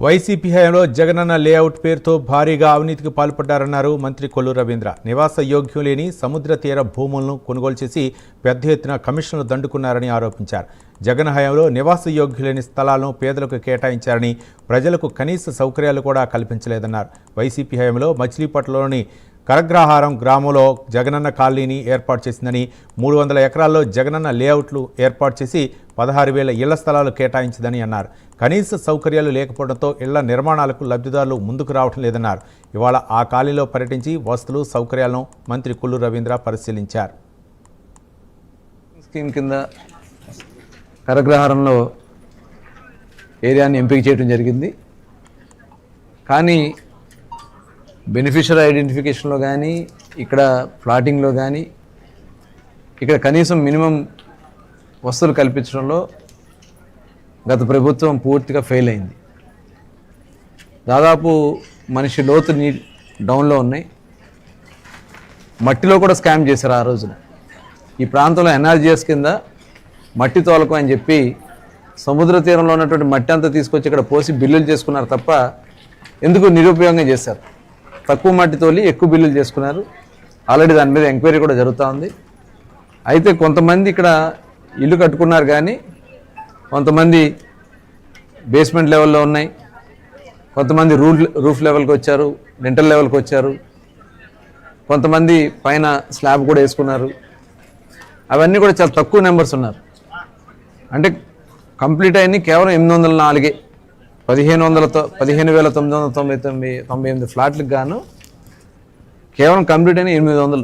YCP హయాంలో Jagananna layout పేరుతో భారీగా అవినీతికి పాల్పడ్డారన్నారు మంత్రి కొల్లు రవీంద్ర. నివాస యోగ్యం లేని సముద్ర తీర భూములను కొనుగోలు చేసి పెద్ద ఎత్తున కమిషన్లు దండుకున్నారని ఆరోపించారు. జగన్ హయాంలో నివాస యోగ్యం లేని స్థలాలను పేదలకు కేటాయించారని, ప్రజలకు కనీస సౌకర్యాలు కూడా కల్పించలేదన్నారు. వైసీపీ హయాంలో మచిలీపట్నంలోని కరగ్రహారం గ్రామంలో జగనన్న కాలనీని ఏర్పాటు చేసిందని, 300 ఎకరాల్లో జగనన్న లేఅవుట్లు ఏర్పాటు చేసి 16,000 ఇళ్ల స్థలాలు కేటాయించిందని అన్నారు. కనీస సౌకర్యాలు లేకపోవడంతో ఇళ్ల నిర్మాణాలకు లబ్ధిదారులు ముందుకు రావడం లేదన్నారు. ఇవాళ ఆ కాలనీలో పర్యటించి వసతులు సౌకర్యాలను మంత్రి కొల్లు రవీంద్ర పరిశీలించారు. స్కీమ్ కింద కరగ్రహారంలో ఏరియాని ఎంపిక చేయడం జరిగింది. కానీ బెనిఫిషియరీ ఐడెంటిఫికేషన్లో కానీ, ఇక్కడ ప్లాటింగ్లో కానీ, ఇక్కడ కనీసం మినిమం వసతులు కల్పించడంలో గత ప్రభుత్వం పూర్తిగా ఫెయిల్ అయింది. దాదాపు మనిషి లోతు డౌన్లో ఉన్నాయి. మట్టిలో కూడా స్కామ్ చేశారు. ఆ రోజున ఈ ప్రాంతంలో ఎన్ఆర్జీఎస్ కింద మట్టి తోలకం అని చెప్పి సముద్ర తీరంలో ఉన్నటువంటి మట్టి అంతా తీసుకొచ్చి ఇక్కడ పోసి బిల్లులు చేసుకున్నారు తప్ప ఎందుకు నిరుపయోగంగా చేశారు. తక్కువ మట్టి తోలి ఎక్కువ బిల్లులు చేసుకున్నారు. ఆల్రెడీ దాని మీద ఎంక్వైరీ కూడా జరుగుతూ ఉంది. అయితే కొంతమంది ఇక్కడ ఇల్లు కట్టుకున్నారు, కానీ కొంతమంది బేస్మెంట్ లెవెల్లో ఉన్నాయి, కొంతమంది రూఫ్ లెవెల్కి వచ్చారు, లింటల్ లెవెల్కి వచ్చారు, కొంతమంది పైన స్లాబ్ కూడా వేసుకున్నారు. అవన్నీ కూడా చాలా తక్కువ నెంబర్స్ ఉన్నారు. అంటే కంప్లీట్ అయినాయి కేవలం 804, 15,999 ఫ్లాట్లకు గాను కేవలం కంప్లీట్ అయిన 800.